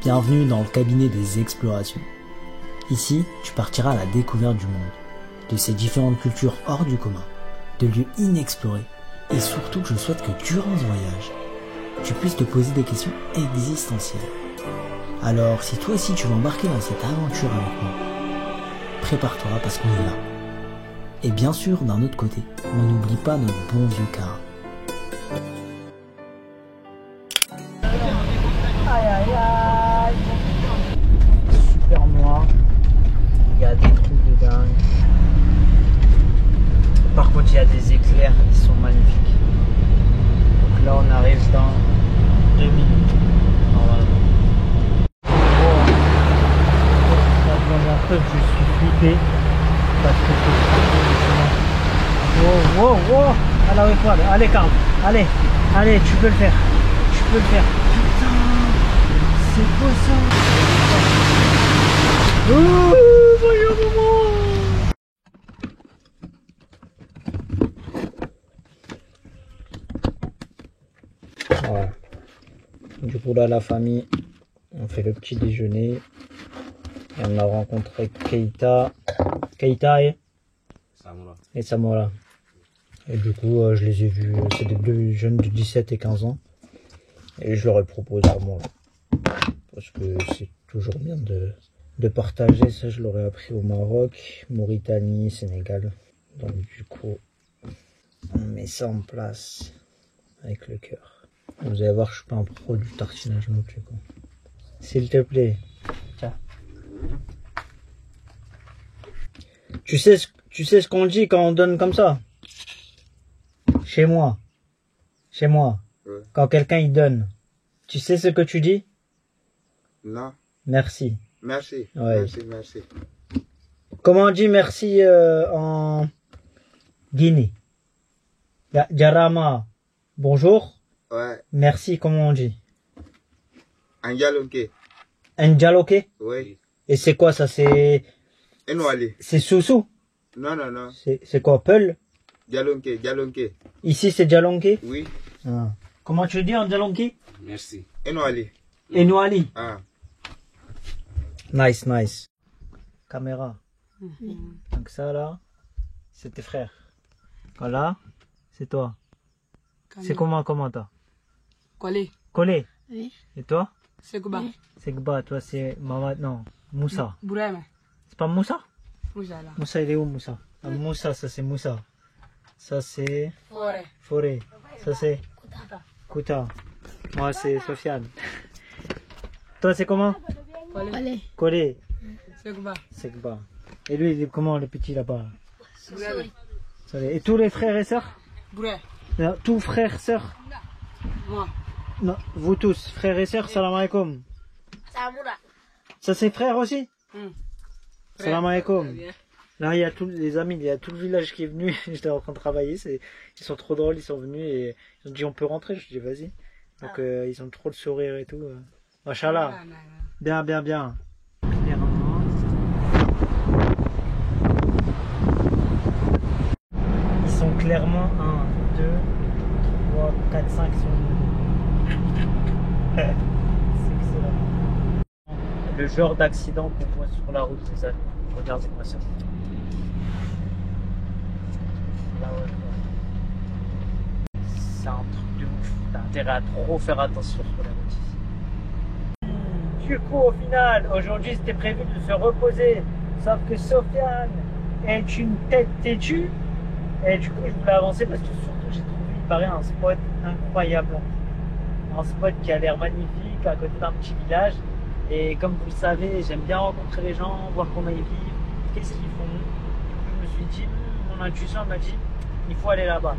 Bienvenue dans le cabinet des explorations. Ici, tu partiras à la découverte du monde, de ses différentes cultures hors du commun, de lieux inexplorés, et surtout je souhaite que durant ce voyage, tu puisses te poser des questions existentielles. Alors, si toi aussi tu veux embarquer dans cette aventure avec moi, prépare-toi parce qu'on est là. Et bien sûr, d'un autre côté, on n'oublie pas notre bon vieux Cara. Aïe aïe aïe. Super noir. Il y a des trous de dingue. Par contre, il y a des éclairs qui sont magnifiques. Donc là, on arrive dans 2 minutes. Normalement. Dans un truc, je suis flippé parce que c'est wow, wow, wow. Alors, il faut aller. Allez, calme. Allez, allez, tu peux le faire. Tu peux le faire. Putain, c'est beau ça. Voyons maman. Voilà. Du coup, là, la famille, on fait le petit déjeuner. Et on a rencontré Keita et Samora. Et du coup, je les ai vus, c'est des deux jeunes de 17 et 15 ans. Et je leur ai proposé à moi. Parce que c'est toujours bien de partager. Ça, je l'aurais appris au Maroc, Mauritanie, Sénégal. Donc du coup, on met ça en place avec le cœur. Vous allez voir, je suis pas un pro du tartinage non plus, quoi. S'il te plaît. Tiens. Tu sais ce qu'on dit quand on donne comme ça? Chez moi. Ouais. Quand quelqu'un il donne, tu sais ce que tu dis? Non. Merci. Merci. Ouais. Merci. Comment on dit merci en Guinée? Jarama. Bonjour. Ouais. Merci, comment on dit? Anjaloke. Njaloke? Oui. Et c'est quoi ça? C'est Enwali. c'est Soussou? Non. C'est quoi? Peul? Djalonke. Ici c'est Djalonke? Oui. Ah. Comment tu le dis en Djalonke? Merci. Enwali. Enouali. Ah. Nice. Caméra. Donc ça là, c'est tes frères. Voilà, c'est toi. C'est comment toi? Collé. Oui. Et toi? Segba. Segba, toi c'est Maman, non, Moussa. Bourema. C'est pas Moussa? Moussa là. Moussa il est où Moussa? Ah, Moussa, ça c'est Moussa. Ça c'est Forêt. Ça c'est Kouta. Moi c'est Sofiane. Toi c'est comment? Collé. Segba. Et lui il est comment le petit là-bas? Et tous les frères et sœurs? Non, tous frères et sœurs? Moi. Non, vous tous, frères et sœurs, salam alaikum. Ça c'est frère aussi? Salam alaikum. Là il y a tous les amis, il y a tout le village qui est venu, j'étais en train de travailler, ils sont trop drôles, ils sont venus et ils ont dit on peut rentrer, je dis vas-y. Donc ils ont trop le sourire et tout. Machallah. Bien. Clairement. Ils sont clairement 1, 2, 3, 4, 5 sont c'est excellent. Le genre d'accident qu'on voit sur la route, c'est ça. Regardez-moi ça. Là, ouais. C'est un truc de ouf. T'as intérêt à trop faire attention sur la route ici. Du coup, au final, aujourd'hui, c'était prévu de se reposer. Sauf que Sofiane est une tête têtue. Et du coup, je voulais avancer parce que surtout, j'ai trouvé, il paraît, un spot incroyable. Un spot qui a l'air magnifique à côté d'un petit village. Et comme vous le savez, j'aime bien rencontrer les gens, voir comment ils vivent, qu'est-ce qu'ils font. Du coup, je me suis dit, mon intuition m'a dit, il faut aller là-bas.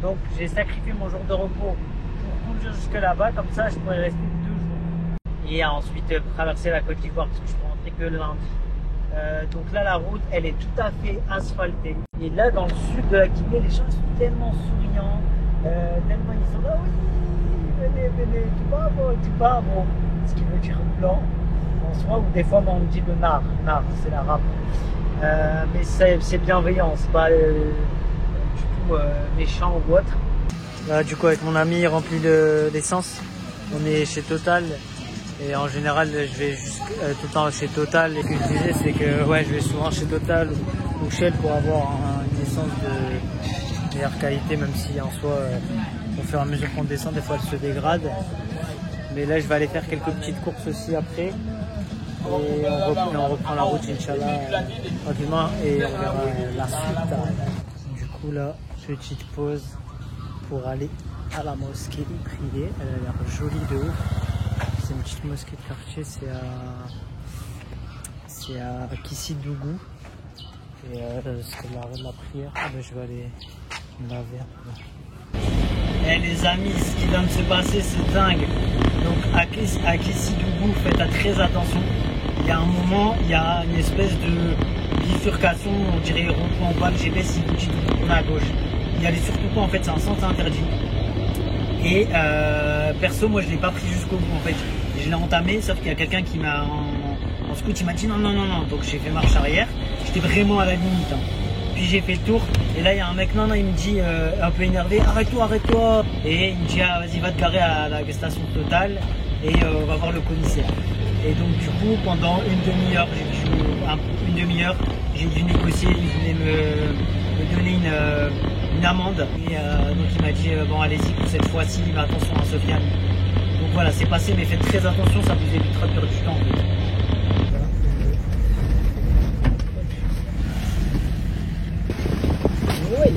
Donc, j'ai sacrifié mon jour de repos pour conduire jusque là-bas, comme ça, je pourrais rester 2 jours. Et ensuite, traverser la Côte d'Ivoire, parce que je peux rentrer que le lundi. Donc là, la route, elle est tout à fait asphaltée. Et là, dans le sud de la Guinée, les gens sont tellement souriants, tellement ils sont là, oui, venez, tu vas, bon. Ce qui veut dire blanc en soi, ou des fois on dit le nar c'est l'arabe, mais c'est bienveillant, c'est pas du tout méchant ou autre. Là du coup avec mon ami rempli d'essence, on est chez Total Et en général, je vais tout le temps chez Total. Et ce que je disais, c'est que ouais, je vais souvent chez Total ou Shell pour avoir une essence de meilleure qualité, même si en soi, au fur et à mesure qu'on descend, des fois elle se dégrade. Mais là, je vais aller faire quelques petites courses aussi après. Et on reprend la route, Inch'Allah, tranquillement. Et on verra la suite. Du coup, là, petite pause pour aller à la mosquée prier. Elle a l'air jolie de ouf. C'est une petite mosquée de quartier, c'est à Kissidougou. Et c'est l'arrêt de la prière. Ah ben je vais aller me laver. Eh les amis, ce qui vient de se passer, c'est dingue. Donc à Kissidougou, faites très attention. Il y a un moment, il y a une espèce de bifurcation, on dirait rond-point, on voit le GPS, il vous dit de tourner à gauche. Il y allait surtout pas, en fait, c'est un sens interdit. Et perso, moi je l'ai pas pris jusqu'au bout en fait. Je l'ai entamé, sauf qu'il y a quelqu'un qui m'a en scout, il m'a dit non. Donc j'ai fait marche arrière. J'étais vraiment à la limite. Hein. Puis j'ai fait le tour. Et là il y a un mec, non, il me dit un peu énervé, arrête-toi. Et il me dit ah, vas-y, va te garer à la station Total et on va voir le commissaire. Et donc du coup pendant une demi-heure, j'ai dû négocier. Il voulait me donner une amende. Et donc il m'a dit bon allez-y pour cette fois-ci, mais attention à Sofiane. Donc voilà, c'est passé, mais faites très attention, ça vous évitera de perdre du temps. Voilà. Oui.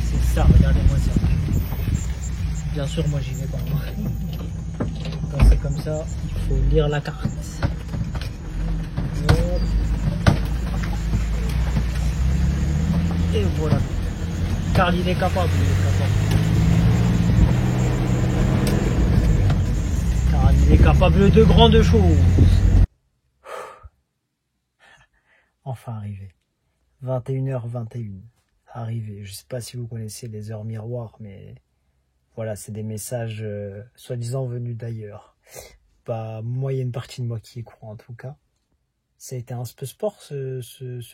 C'est ça, regardez-moi ça. Bien sûr, moi j'y vais pas. Quand c'est comme ça, il faut lire la carte. Et voilà. Car il est capable, Car il est capable de grandes choses. Enfin arrivé. 21h21. Arrivé. Je sais pas si vous connaissez les heures miroirs, mais voilà, c'est des messages soi-disant venus d'ailleurs. Pas moyenne partie de moi qui y croit en tout cas. Ça a été un peu sport ce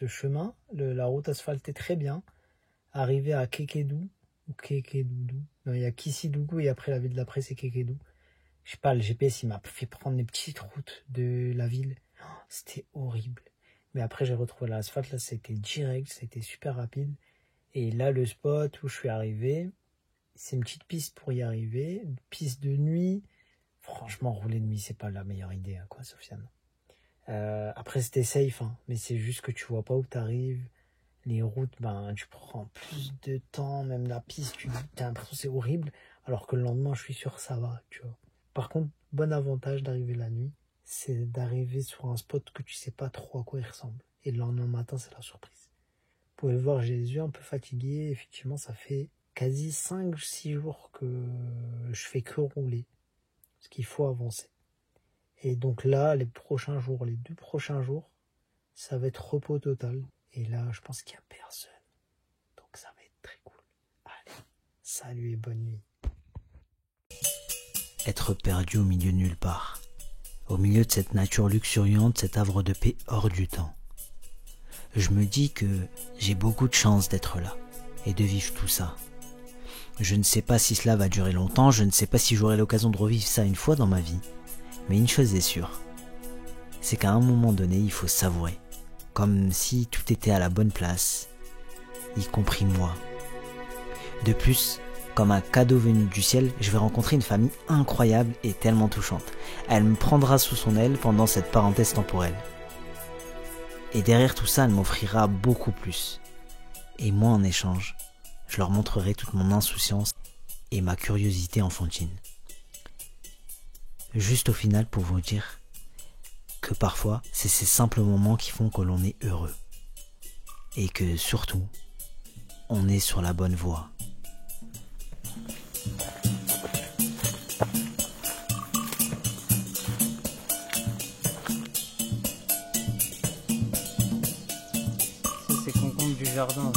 chemin. La route asphaltée très bien. Arrivé à Kekedou, ou Kekedoudou. Non, il y a Kissidougou et après la ville d'après c'est Kekedou. Je sais pas, le GPS il m'a fait prendre les petites routes de la ville. Oh, c'était horrible. Mais après j'ai retrouvé l'asphalte, là c'était direct, c'était super rapide. Et là le spot où je suis arrivé, c'est une petite piste pour y arriver. Une piste de nuit. Franchement, rouler de nuit c'est pas la meilleure idée, hein, quoi, Sofiane. Après c'était safe, hein, mais c'est juste que tu vois pas où t'arrives. Les routes, ben tu prends plus de temps, même la piste, t'as l'impression que c'est horrible, alors que le lendemain je suis sûr ça va, tu vois. Par contre, bon avantage d'arriver la nuit, c'est d'arriver sur un spot que tu sais pas trop à quoi il ressemble. Et le lendemain matin, c'est la surprise. Vous pouvez le voir, j'ai les yeux un peu fatigués, effectivement ça fait quasi 5-6 jours que je fais que rouler, parce qu'il faut avancer. Et donc là, les 2 prochains jours, ça va être repos total. Et là, je pense qu'il n'y a personne. Donc ça va être très cool. Allez, salut et bonne nuit. Être perdu au milieu de nulle part. Au milieu de cette nature luxuriante, cet havre de paix hors du temps. Je me dis que j'ai beaucoup de chance d'être là et de vivre tout ça. Je ne sais pas si cela va durer longtemps, je ne sais pas si j'aurai l'occasion de revivre ça une fois dans ma vie. Mais une chose est sûre, c'est qu'à un moment donné, il faut savourer. Comme si tout était à la bonne place, y compris moi. De plus, comme un cadeau venu du ciel, je vais rencontrer une famille incroyable et tellement touchante. Elle me prendra sous son aile pendant cette parenthèse temporelle. Et derrière tout ça, elle m'offrira beaucoup plus. Et moi, en échange, je leur montrerai toute mon insouciance et ma curiosité enfantine. Juste au final pour vous dire que parfois, c'est ces simples moments qui font que l'on est heureux. Et que surtout, on est sur la bonne voie. Ça c'est concombre du jardin.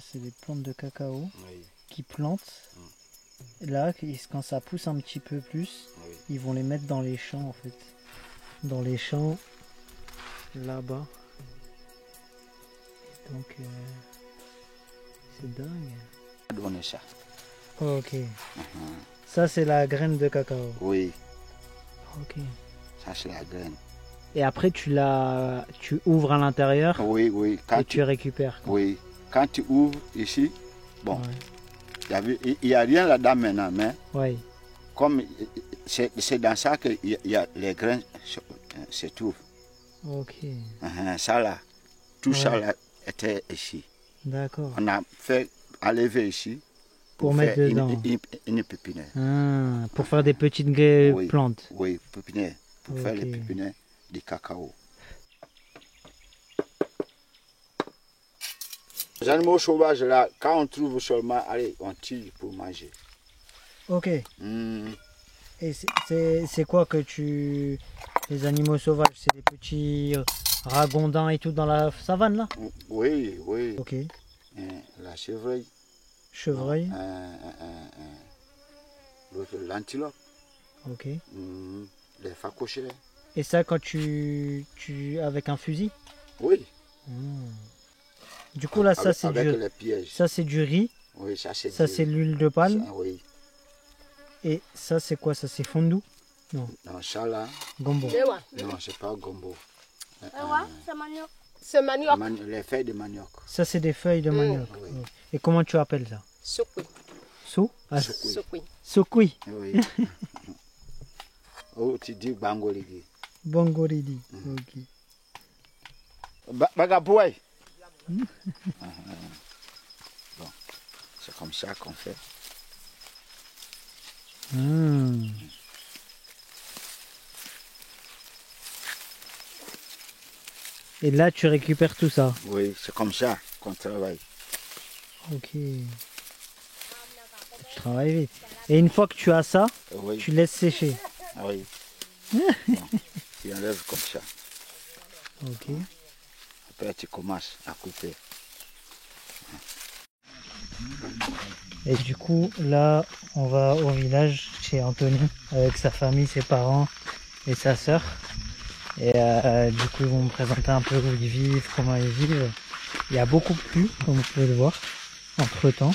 C'est des plantes de cacao qui plantent. Là, quand ça pousse un petit peu plus, ils vont les mettre dans les champs en fait. dans les champs, là-bas. Donc, c'est dingue. Donner ça. Ok. Ça, c'est la graine de cacao. Oui, Ok. ça c'est la graine. Et après, tu ouvres à l'intérieur Oui, oui. Quand et tu récupères. Quoi. oui, quand tu ouvres ici, bon, Ouais. il n'y a rien là-dedans maintenant, mais Ouais. comme c'est dans ça qu'il y a les graines se trouvent. Ok. Ça là, tout ça Ouais. là était ici. D'accord. On a fait enlever ici Pour faire mettre dedans. une pépinière. Ah, pour faire des petites Oui. plantes. Oui, pépinière, pour faire les Ok. pépinières du cacao. Les animaux sauvages là, quand on trouve seulement, allez, on tire pour manger. Ok. Hmm. Et c'est quoi que tu... Les animaux sauvages, c'est des petits ragondins et tout dans la savane là? Oui, oui. Ok. La chevreuil. Chevreuil. L'antilope. Ok. Les phacochères. Et ça quand tu avec un fusil? Oui. Du coup là, ça c'est avec du... les pièges. Ça c'est du riz. Oui, ça c'est Ça c'est l'huile de palme. ça, oui. Et ça c'est quoi? Ça c'est fondue? Non, ça là, Gombo. non, c'est pas gombo. C'est manioc. Les feuilles de manioc. Ça c'est des feuilles de manioc. oui. Et comment tu appelles ça? Sokwe. Sou? Ah, Sokwe. Sokwe. sokui. Oui. Oh, tu dis bangoligi. Bongoridi. Ok. Bagaboué. Bon, c'est comme ça qu'on fait. Et là, tu récupères tout ça. Oui, c'est comme ça qu'on travaille. Ok. Tu travailles vite. Et une fois que tu as ça, Oui, tu laisses sécher. oui. Bon, tu enlèves comme ça. Ok. Après, tu commences à couper. Et du coup, là, on va au village chez Anthony avec sa famille, ses parents et sa sœur. Et du coup, ils vont me présenter un peu où ils vivent, comment ils vivent. Il y a beaucoup plu, comme vous pouvez le voir, entre temps.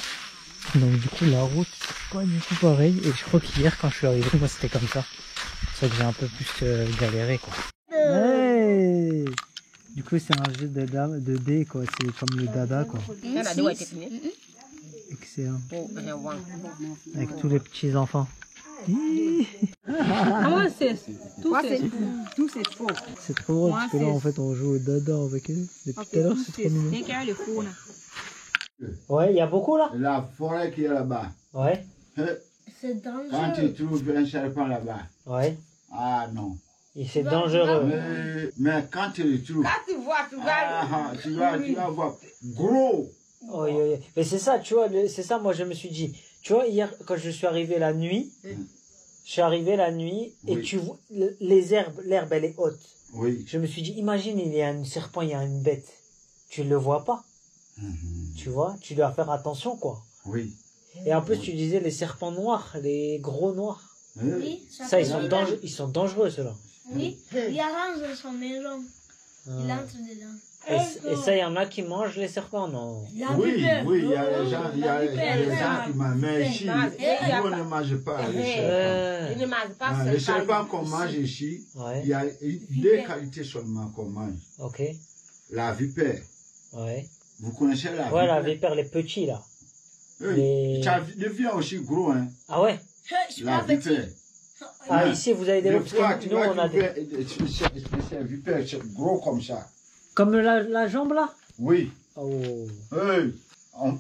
Donc du coup, la route, c'est pas du tout pareil. Et je crois qu'hier, quand je suis arrivé, moi, c'était comme ça. C'est ça que j'ai un peu plus galéré, quoi. Hey, du coup, c'est un jeu de dés, quoi. C'est comme le dada, quoi. Excellent. Avec tous les petits enfants. Tout c'est faux. C'est trop drôle parce que là en fait on joue au dada avec eux. Depuis tout à l'heure c'est trop mignon. Ouais, il y a beaucoup là. La forêt qui est là-bas. Ouais. C'est dangereux. Quand tu trouves un serpent là-bas, Ouais. ah non. Et c'est dangereux. Mais quand tu le trouves, Quand tu vois, tu vas. tu vas voir gros. Oh, mais c'est ça, tu vois, c'est ça, moi je me suis dit. Tu vois, hier quand je suis arrivé la nuit, je suis arrivé la nuit et Oui. tu vois, l'herbe elle est haute. Oui. Je me suis dit, imagine, il y a un serpent, il y a une bête. Tu le vois pas. Tu vois, tu dois faire attention quoi. Oui. Et en plus tu disais les serpents noirs, les gros noirs. Oui, Ça, ils sont dangereux ceux-là. Oui, il arrange dans son maison. Il entre dedans. Et ça, il y en a qui mangent les serpents, non? Oui, il y a des gens, qui mangent. Mais ici, nous on ne mange pas les serpents. Il ne mange pas Les serpents qu'on mange ici, Ouais. il y a deux qualités seulement qu'on mange. Ok. La vipère. Ouais. Vous connaissez la vipère? Ouais, la vipère, les petits, là. Oui. Ça devient aussi gros, hein. Ah ouais? La vipère. Ah, ici, vous avez des... Des Parce fois, que tu nous, vas on a des... c'est un vipère, c'est gros comme ça. Comme la jambe, là? Oui. Oh. Oui.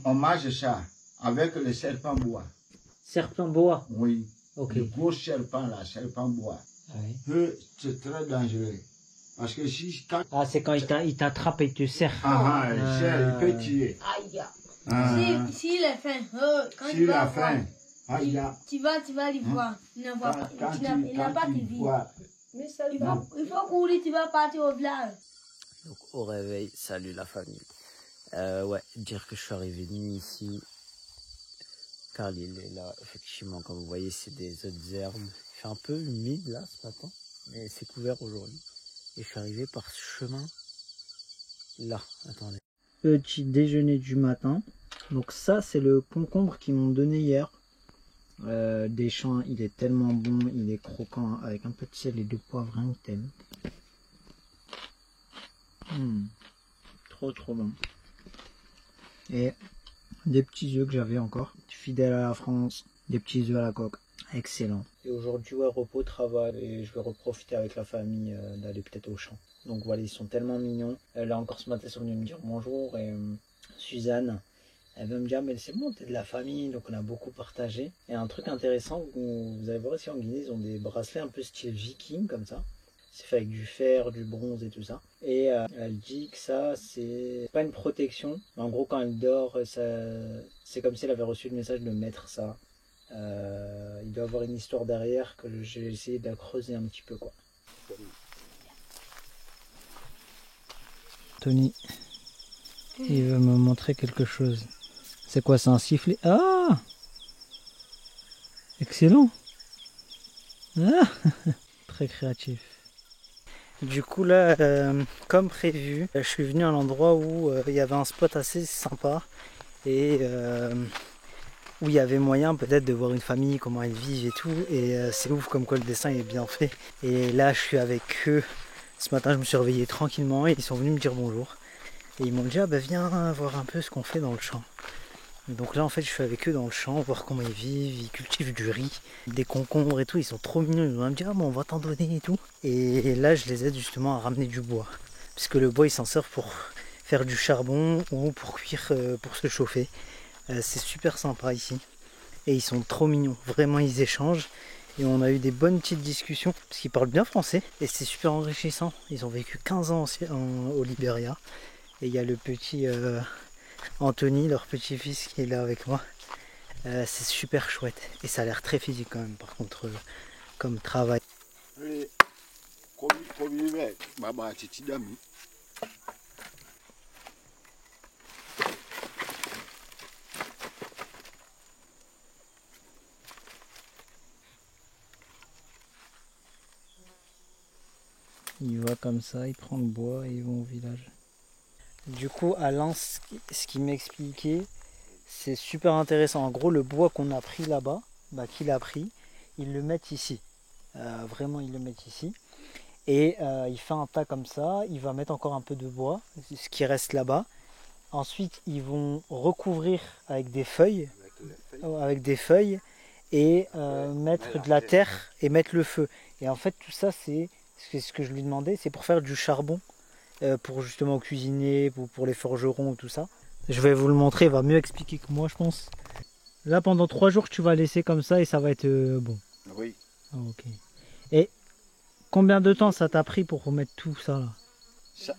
On mange ça avec le serpent bois. Serpent bois. Oui. Ok. Le gros serpent là, serpent bois. Ouais. C'est très dangereux. Parce que si quand Ah, c'est quand il t'attrape et il te serre. il peut tuer. Aïe. S'il est faim, quand tu S'il vas a voir, faim, aïe. tu vas l'y voir. Il ne voit pas. Il n'a pas de vie. Il faut courir, tu vas partir au village. Donc au réveil, salut la famille. Ouais, dire que je suis arrivé de nuit ici. Carl il est là, effectivement, comme vous voyez, c'est des autres herbes. Il fait un peu humide là ce matin. mais c'est couvert aujourd'hui. Et je suis arrivé par ce chemin là. Attendez. Petit déjeuner du matin. Donc ça c'est le concombre qu'ils m'ont donné hier. Des champs, il est tellement bon, il est croquant avec un peu de sel et de poivre, rien que tel. Trop bon. Et des petits œufs que j'avais encore, fidèle à la France, des petits œufs à la coque, excellent. Et aujourd'hui, ouais, repos, travail, et je vais reprofiter avec la famille d'aller peut-être au champ. Donc voilà, ils sont tellement mignons. Là encore ce matin, ils sont venus me dire bonjour, et Suzanne, elle veut me dire, mais c'est bon, t'es de la famille, donc on a beaucoup partagé. Et un truc intéressant, vous allez voir ici en Guinée, ils ont des bracelets un peu style viking, comme ça. C'est fait avec du fer, du bronze et tout ça. Et elle dit que ça, c'est pas une protection. Mais en gros, quand elle dort, c'est comme si elle avait reçu le message de mettre ça. Il doit y avoir une histoire derrière que j'ai essayé de la creuser un petit peu, quoi. Tony, il veut me montrer quelque chose. C'est quoi, c'est un sifflet? Ah! Excellent! Ah! Très créatif. Du coup là, comme prévu, je suis venu à l'endroit où il y avait un spot assez sympa et où il y avait moyen peut-être de voir une famille, comment ils vivent et tout. Et c'est ouf comme quoi le dessin est bien fait. Et là je suis avec eux. Ce matin je me suis réveillé tranquillement et ils sont venus me dire bonjour. Et ils m'ont dit, ah bah viens voir un peu ce qu'on fait dans le champ. Donc là en fait je suis avec eux dans le champ, voir comment ils vivent, ils cultivent du riz, des concombres et tout, ils sont trop mignons, ils vont me dire ah bon on va t'en donner et tout. Et là je les aide justement à ramener du bois, parce que le bois ils s'en servent pour faire du charbon ou pour cuire, pour se chauffer. C'est super sympa ici et ils sont trop mignons, vraiment ils échangent et on a eu des bonnes petites discussions parce qu'ils parlent bien français et c'est super enrichissant. Ils ont vécu 15 ans au Libéria et il y a le petit... Anthony, leur petit-fils qui est là avec moi, c'est super chouette et ça a l'air très physique quand même par contre comme travail. Il va comme ça, il prend le bois et ils vont au village. Du coup, Alain, ce qu'il m'expliquait, c'est super intéressant. En gros, le bois qu'on a pris là-bas, qu'il a pris, ils le mettent ici. Vraiment, ils le mettent ici. Et il fait un tas comme ça. Il va mettre encore un peu de bois, ce qui reste là-bas. Ensuite, ils vont recouvrir avec des feuilles, et mettre de la terre et mettre le feu. Et en fait, tout ça, c'est ce que je lui demandais, c'est pour faire du charbon. Pour justement cuisiner, pour les forgerons ou tout ça. Je vais vous le montrer, il va mieux expliquer que moi je pense. Là pendant 3 jours tu vas laisser comme ça et ça va être bon. Oui. Ah, ok. Et combien de temps ça t'a pris pour remettre tout ça là?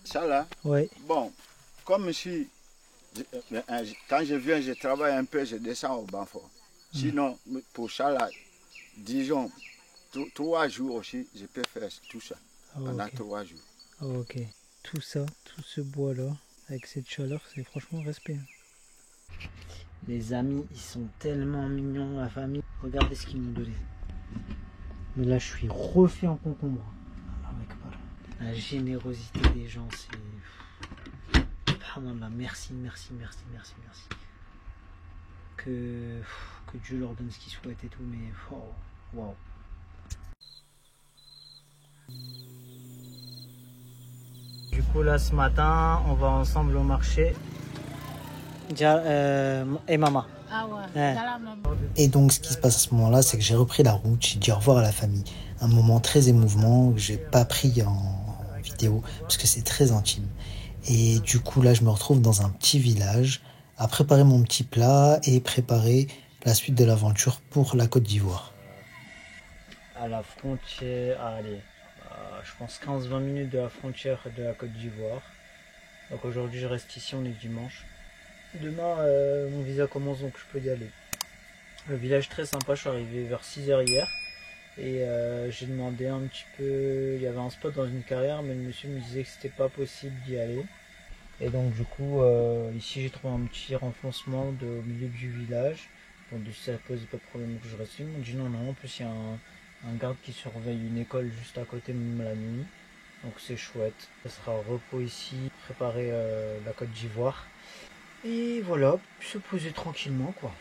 Ça là? Oui. Bon, comme ici, quand je viens, je travaille un peu, je descends au Banfort. Sinon, pour ça là, disons, 3 jours aussi, je peux faire tout ça. Pendant 3 jours. Ok. Tout ça, tout ce bois là, avec cette chaleur, c'est franchement respect. Les amis, ils sont tellement mignons, la famille. Regardez ce qu'ils m'ont donné. Mais là, je suis refait en concombre. La générosité des gens, c'est... Subhanallah, merci. Que Dieu leur donne ce qu'ils souhaitent et tout, mais... Wow. Du coup là ce matin on va ensemble au marché et maman. Ah ouais. Et donc ce qui se passe à ce moment là c'est que j'ai repris la route, j'ai dit au revoir à la famille. Un moment très émouvant que j'ai pas pris en vidéo parce que c'est très intime. Et du coup là je me retrouve dans un petit village à préparer mon petit plat et préparer la suite de l'aventure pour la Côte d'Ivoire. À la frontière, allez. Je pense 15-20 minutes de la frontière de la Côte d'Ivoire. Donc aujourd'hui je reste ici, on est dimanche. Demain mon visa commence donc je peux y aller. Le village très sympa, je suis arrivé vers 6h hier. Et j'ai demandé un petit peu, il y avait un spot dans une carrière mais le monsieur me disait que c'était pas possible d'y aller. Et donc du coup ici j'ai trouvé un petit renfoncement au milieu du village. Donc ça pose pas de problème que je reste. Ils m'ont dit non, en plus il y a un garde qui surveille une école juste à côté même la nuit. Donc c'est chouette. Ça sera repos ici, préparer la Côte d'Ivoire. Et voilà, se poser tranquillement quoi.